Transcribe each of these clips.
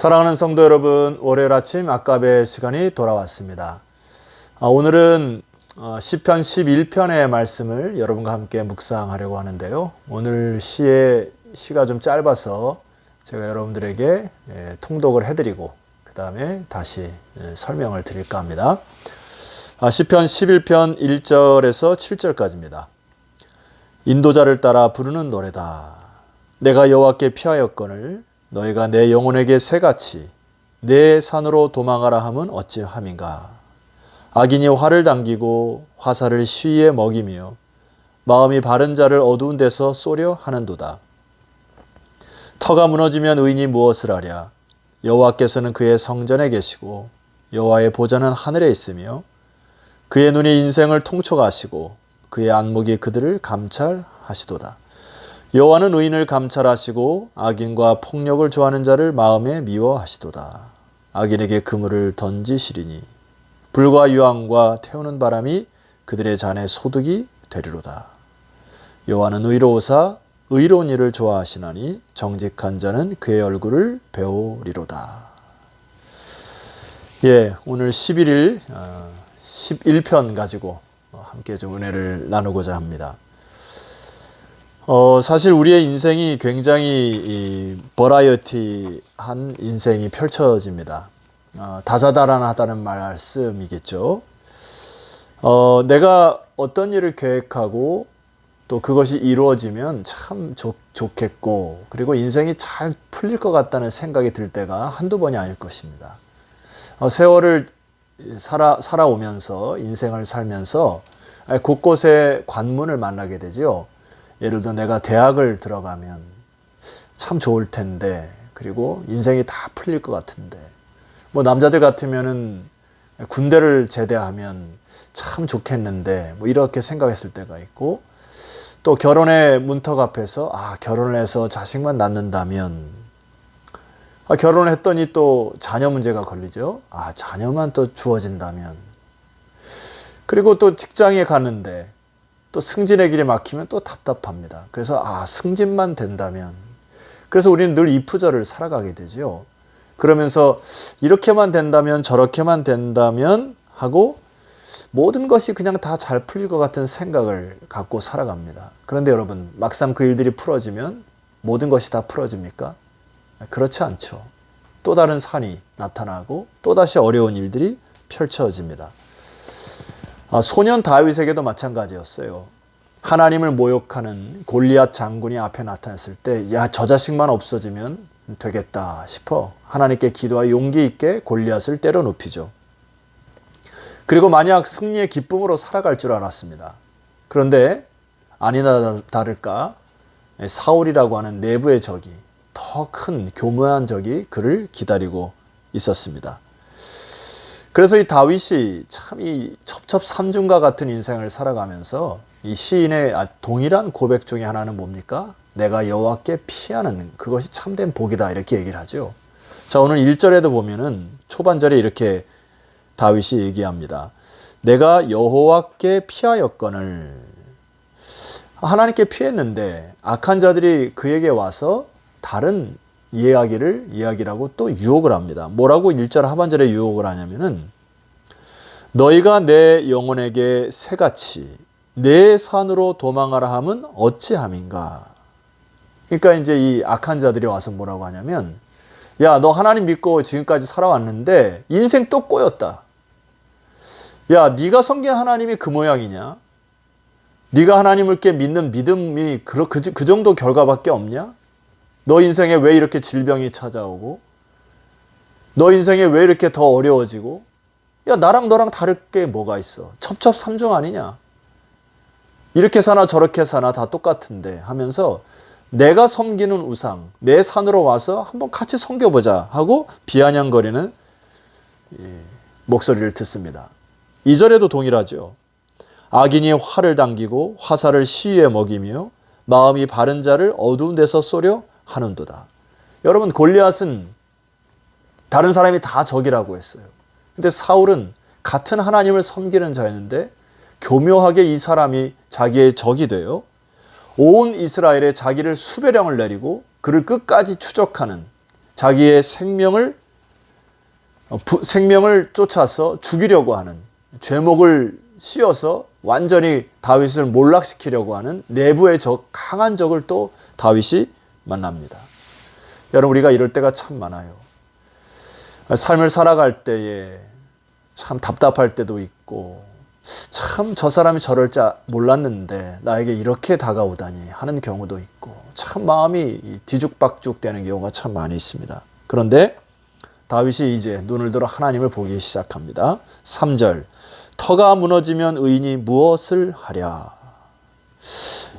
사랑하는 성도 여러분, 월요일 아침 아까베 시간이 돌아왔습니다. 오늘은 시편 11편의 말씀을 여러분과 함께 묵상하려고 하는데요. 오늘 시가 좀 짧아서 제가 여러분들에게 통독을 해드리고 그 다음에 다시 설명을 드릴까 합니다. 시편 11편 1절에서 7절까지입니다. 인도자를 따라 부르는 노래다. 내가 여호와께 피하였거늘 너희가 내 영혼에게 새같이 내 산으로 도망하라 함은 어찌함인가. 악인이 활을 당기고 화살을 쉬이에 먹이며 마음이 바른 자를 어두운 데서 쏘려 하는도다. 터가 무너지면 의인이 무엇을 하랴. 여호와께서는 그의 성전에 계시고 여호와의 보좌는 하늘에 있으며 그의 눈이 인생을 통촉하시고 그의 안목이 그들을 감찰하시도다. 여호와는 의인을 감찰하시고 악인과 폭력을 좋아하는 자를 마음에 미워하시도다. 악인에게 그물을 던지시리니 불과 유황과 태우는 바람이 그들의 잔에 소득이 되리로다. 여호와는 의로우사 의로운 일을 좋아하시나니 정직한 자는 그의 얼굴을 배우리로다. 오늘 11일 11편 가지고 함께 좀 은혜를 나누고자 합니다. 사실 우리의 인생이 굉장히 버라이어티한 인생이 펼쳐집니다. 다사다난하다는 말씀이겠죠. 내가 어떤 일을 계획하고 또 그것이 이루어지면 참 좋겠고, 그리고 인생이 잘 풀릴 것 같다는 생각이 들 때가 한두 번이 아닐 것입니다. 세월을 살아오면서, 인생을 살면서 곳곳에 관문을 만나게 되죠. 예를 들어 내가 대학을 들어가면 참 좋을 텐데, 그리고 인생이 다 풀릴 것 같은데, 남자들 같으면은 군대를 제대하면 참 좋겠는데, 이렇게 생각했을 때가 있고, 또 결혼의 문턱 앞에서 결혼을 해서 자식만 낳는다면, 결혼을 했더니 또 자녀 문제가 걸리죠. 자녀만 또 주어진다면, 그리고 또 직장에 가는데 또 승진의 길이 막히면 또 답답합니다. 그래서 승진만 된다면, 그래서 우리는 늘 이푸저를 살아가게 되죠. 그러면서 이렇게만 된다면 저렇게만 된다면 하고 모든 것이 그냥 다 잘 풀릴 것 같은 생각을 갖고 살아갑니다. 그런데 여러분, 막상 그 일들이 풀어지면 모든 것이 다 풀어집니까? 그렇지 않죠. 또 다른 산이 나타나고 또다시 어려운 일들이 펼쳐집니다. 소년 다윗에게도 마찬가지였어요. 하나님을 모욕하는 골리앗 장군이 앞에 나타났을 때, 저 자식만 없어지면 되겠다 싶어 하나님께 기도하여 용기 있게 골리앗을 때려 눕히죠. 그리고 만약 승리의 기쁨으로 살아갈 줄 알았습니다. 그런데 아니나 다를까 사울이라고 하는 내부의 적이, 더 큰 교묘한 적이 그를 기다리고 있었습니다. 그래서 이 다윗이 참 이 첩첩산중과 같은 인생을 살아가면서 이 시인의 동일한 고백 중에 하나는 뭡니까? 내가 여호와께 피하는 그것이 참된 복이다, 이렇게 얘기를 하죠. 자, 오늘 1절에도 보면은 초반절에 이렇게 다윗이 얘기합니다. 내가 여호와께 피하였거늘. 하나님께 피했는데 악한 자들이 그에게 와서 다른 이야기라고 또 유혹을 합니다. 뭐라고 1절 하반절에 유혹을 하냐면은 너희가 내 영혼에게 새같이 내 산으로 도망하라 함은 어찌함인가. 그러니까 이제 이 악한 자들이 와서 뭐라고 하냐면, 너 하나님 믿고 지금까지 살아왔는데 인생 또 꼬였다. 네가 섬긴 하나님이 그 모양이냐? 네가 하나님을 믿는 믿음이 그 정도 결과밖에 없냐? 너 인생에 왜 이렇게 질병이 찾아오고, 너 인생에 왜 이렇게 더 어려워지고, 나랑 너랑 다를 게 뭐가 있어? 첩첩산중 아니냐? 이렇게 사나 저렇게 사나 다 똑같은데 하면서 내가 섬기는 우상, 내 산으로 와서 한번 같이 섬겨보자 하고 비아냥거리는 목소리를 듣습니다. 2절에도 동일하죠. 악인이 활을 당기고 화살을 시위에 먹이며 마음이 바른 자를 어두운 데서 쏘려 하는도다. 여러분, 골리앗은 다른 사람이 다 적이라고 했어요. 근데 사울은 같은 하나님을 섬기는 자였는데 교묘하게 이 사람이 자기의 적이 돼요. 온 이스라엘에 자기를 수배령을 내리고 그를 끝까지 추적하는 자기의 생명을 쫓아서 죽이려고 하는, 죄목을 씌워서 완전히 다윗을 몰락시키려고 하는 내부의 강한 적을 또 다윗이 만납니다. 여러분, 우리가 이럴 때가 참 많아요. 삶을 살아갈 때에 참 답답할 때도 있고, 참 저 사람이 저럴 줄 몰랐는데 나에게 이렇게 다가오다니 하는 경우도 있고, 참 마음이 뒤죽박죽 되는 경우가 참 많이 있습니다. 그런데 다윗이 이제 눈을 들어 하나님을 보기 시작합니다. 3절, 터가 무너지면 의인이 무엇을 하랴.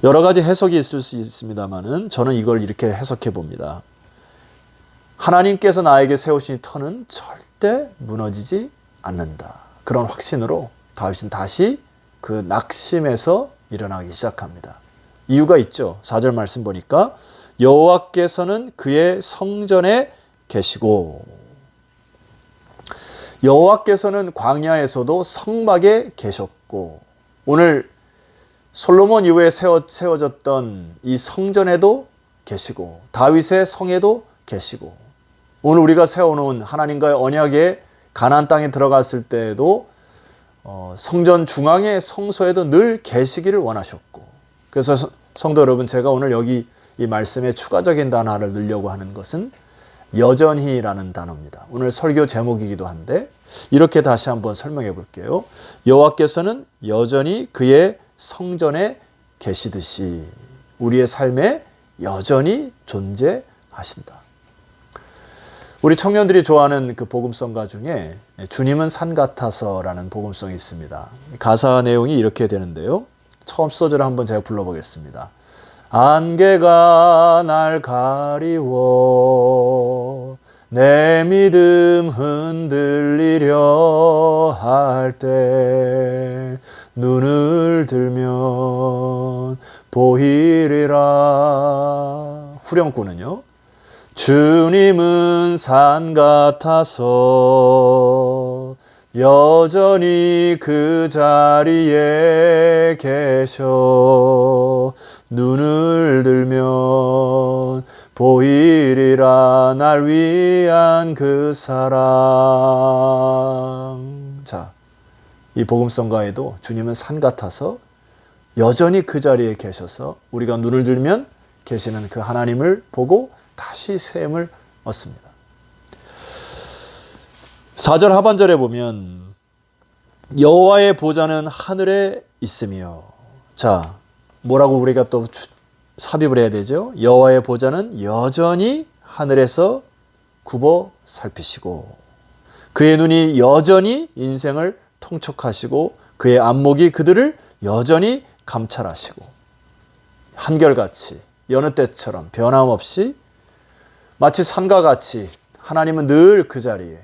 여러 가지 해석이 있을 수 있습니다만은 저는 이걸 이렇게 해석해 봅니다. 하나님께서 나에게 세우신 터는 절대 무너지지 않는다. 그런 확신으로 다윗은 다시 그 낙심에서 일어나기 시작합니다. 이유가 있죠. 4절 말씀 보니까 여호와께서는 그의 성전에 계시고, 여호와께서는 광야에서도 성막에 계셨고, 오늘 솔로몬 이후에 세워졌던 이 성전에도 계시고, 다윗의 성에도 계시고, 오늘 우리가 세워놓은 하나님과의 언약의 가나안 땅에 들어갔을 때에도 성전 중앙의 성소에도 늘 계시기를 원하셨고, 그래서 성도 여러분, 제가 오늘 여기 이 말씀에 추가적인 단어를 넣으려고 하는 것은 여전히라는 단어입니다. 오늘 설교 제목이기도 한데 이렇게 다시 한번 설명해 볼게요. 여호와께서는 여전히 그의 성전에 계시듯이 우리의 삶에 여전히 존재하신다. 우리 청년들이 좋아하는 그 복음성가 중에 주님은 산 같아서라는 복음성이 있습니다. 가사 내용이 이렇게 되는데요. 처음 소절을 한번 제가 불러보겠습니다. 안개가 날 가리워 내 믿음 흔들리려 할 때 눈을 들면 보이리라. 후렴구는요. 주님은 산 같아서 여전히 그 자리에 계셔 눈을 들면 보이리라 날 위한 그 사랑. 자, 이 복음성가에도 주님은 산 같아서 여전히 그 자리에 계셔서 우리가 눈을 들면 계시는 그 하나님을 보고 다시 샘을 얻습니다. 4절 하반절에 보면 여호와의 보좌는 하늘에 있으며, 자, 뭐라고 우리가 또 삽입을 해야 되죠? 여호와의 보좌는 여전히 하늘에서 굽어 살피시고 그의 눈이 여전히 인생을 통촉하시고 그의 안목이 그들을 여전히 감찰하시고, 한결같이 여느 때처럼 변함없이 마치 산과 같이 하나님은 늘 그 자리에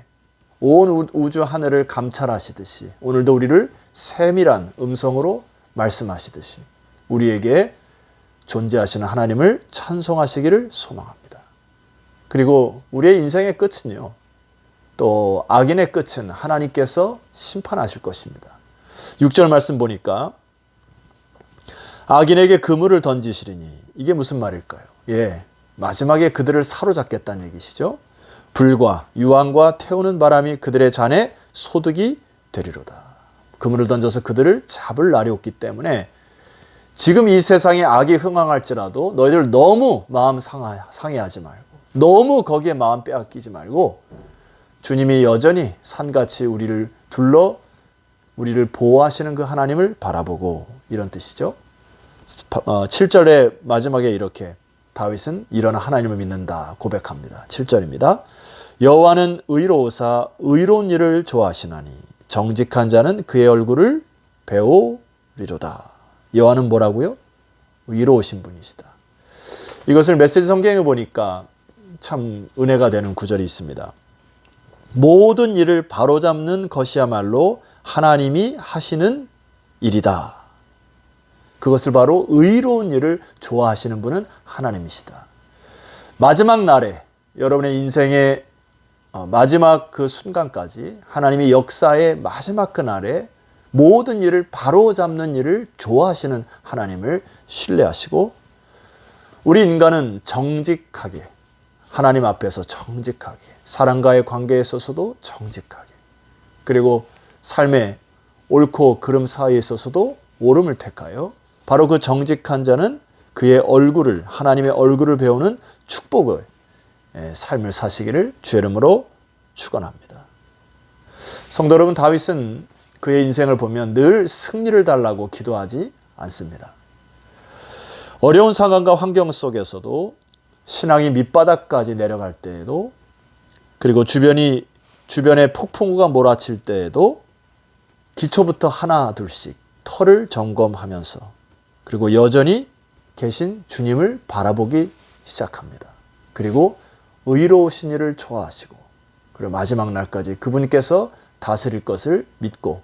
온 우주 하늘을 감찰하시듯이 오늘도 우리를 세밀한 음성으로 말씀하시듯이 우리에게 존재하시는 하나님을 찬송하시기를 소망합니다. 그리고 우리의 인생의 끝은요, 또 악인의 끝은 하나님께서 심판하실 것입니다. 6절 말씀 보니까 악인에게 그물을 던지시리니, 이게 무슨 말일까요? 예, 마지막에 그들을 사로잡겠다는 얘기시죠. 불과 유황과 태우는 바람이 그들의 잔에 소득이 되리로다. 그물을 던져서 그들을 잡을 날이 없기 때문에 지금 이 세상에 악이 흥황할지라도 너희들 너무 마음 상해하지 말고, 너무 거기에 마음 빼앗기지 말고, 주님이 여전히 산같이 우리를 둘러 우리를 보호하시는 그 하나님을 바라보고, 이런 뜻이죠. 7절의 마지막에 이렇게 다윗은 일어나 하나님을 믿는다 고백합니다. 7절입니다. 여호와는 의로우사 의로운 일을 좋아하시나니 정직한 자는 그의 얼굴을 배우리로다. 여호와는 뭐라고요? 의로우신 분이시다. 이것을 메시지 성경에 보니까 참 은혜가 되는 구절이 있습니다. 모든 일을 바로잡는 것이야말로 하나님이 하시는 일이다. 그것을 바로 의로운 일을 좋아하시는 분은 하나님이시다. 마지막 날에 여러분의 인생의 마지막 그 순간까지 하나님이 역사의 마지막 그 날에 모든 일을 바로잡는 일을 좋아하시는 하나님을 신뢰하시고, 우리 인간은 정직하게 하나님 앞에서 정직하게, 사람과의 관계에 있어서도 정직하게, 그리고 삶의 옳고 그름 사이에 있어서도 옳음을 택하여 바로 그 정직한 자는 그의 얼굴을, 하나님의 얼굴을 배우는 축복의 삶을 사시기를 주의 이름으로 축원합니다. 성도 여러분, 다윗은 그의 인생을 보면 늘 승리를 달라고 기도하지 않습니다. 어려운 상황과 환경 속에서도, 신앙이 밑바닥까지 내려갈 때에도, 그리고 주변에 폭풍우가 몰아칠 때에도 기초부터 하나 둘씩 터를 점검하면서, 그리고 여전히 계신 주님을 바라보기 시작합니다. 그리고 의로우신 이를 좋아하시고, 그리고 마지막 날까지 그분께서 다스릴 것을 믿고,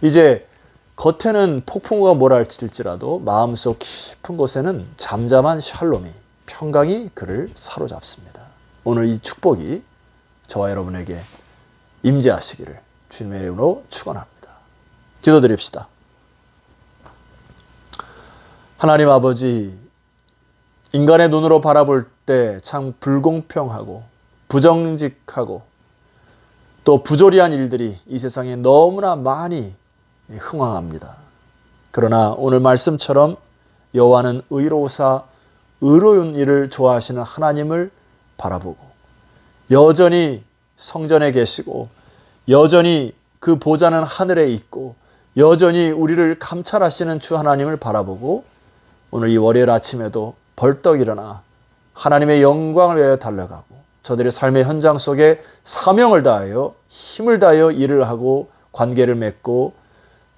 이제 겉에는 폭풍우가 몰아칠지라도 마음속 깊은 곳에는 잠잠한 샬롬이, 평강이 그를 사로잡습니다. 오늘 이 축복이 저와 여러분에게 임재하시기를 주님의 이름으로 축원합니다. 기도드립시다. 하나님 아버지, 인간의 눈으로 바라볼 때 참 불공평하고 부정직하고 또 부조리한 일들이 이 세상에 너무나 많이 흥황합니다. 그러나 오늘 말씀처럼 여호와는 의로우사 의로운 일을 좋아하시는 하나님을 바라보고, 여전히 성전에 계시고, 여전히 그 보좌는 하늘에 있고, 여전히 우리를 감찰하시는 주 하나님을 바라보고, 오늘 이 월요일 아침에도 벌떡 일어나 하나님의 영광을 위하여 달려가고, 저들의 삶의 현장 속에 사명을 다하여 힘을 다하여 일을 하고 관계를 맺고,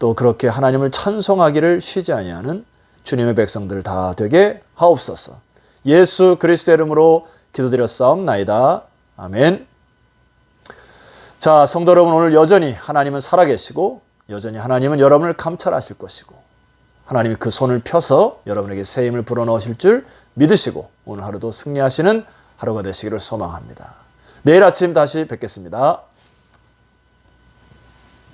또 그렇게 하나님을 찬송하기를 쉬지 아니하는 주님의 백성들 다 되게 하옵소서. 예수 그리스도의 이름으로 기도드렸사옵나이다. 아멘. 자, 성도 여러분, 오늘 여전히 하나님은 살아계시고, 여전히 하나님은 여러분을 감찰하실 것이고, 하나님이 그 손을 펴서 여러분에게 새 힘을 불어넣으실 줄 믿으시고, 오늘 하루도 승리하시는 하루가 되시기를 소망합니다. 내일 아침 다시 뵙겠습니다.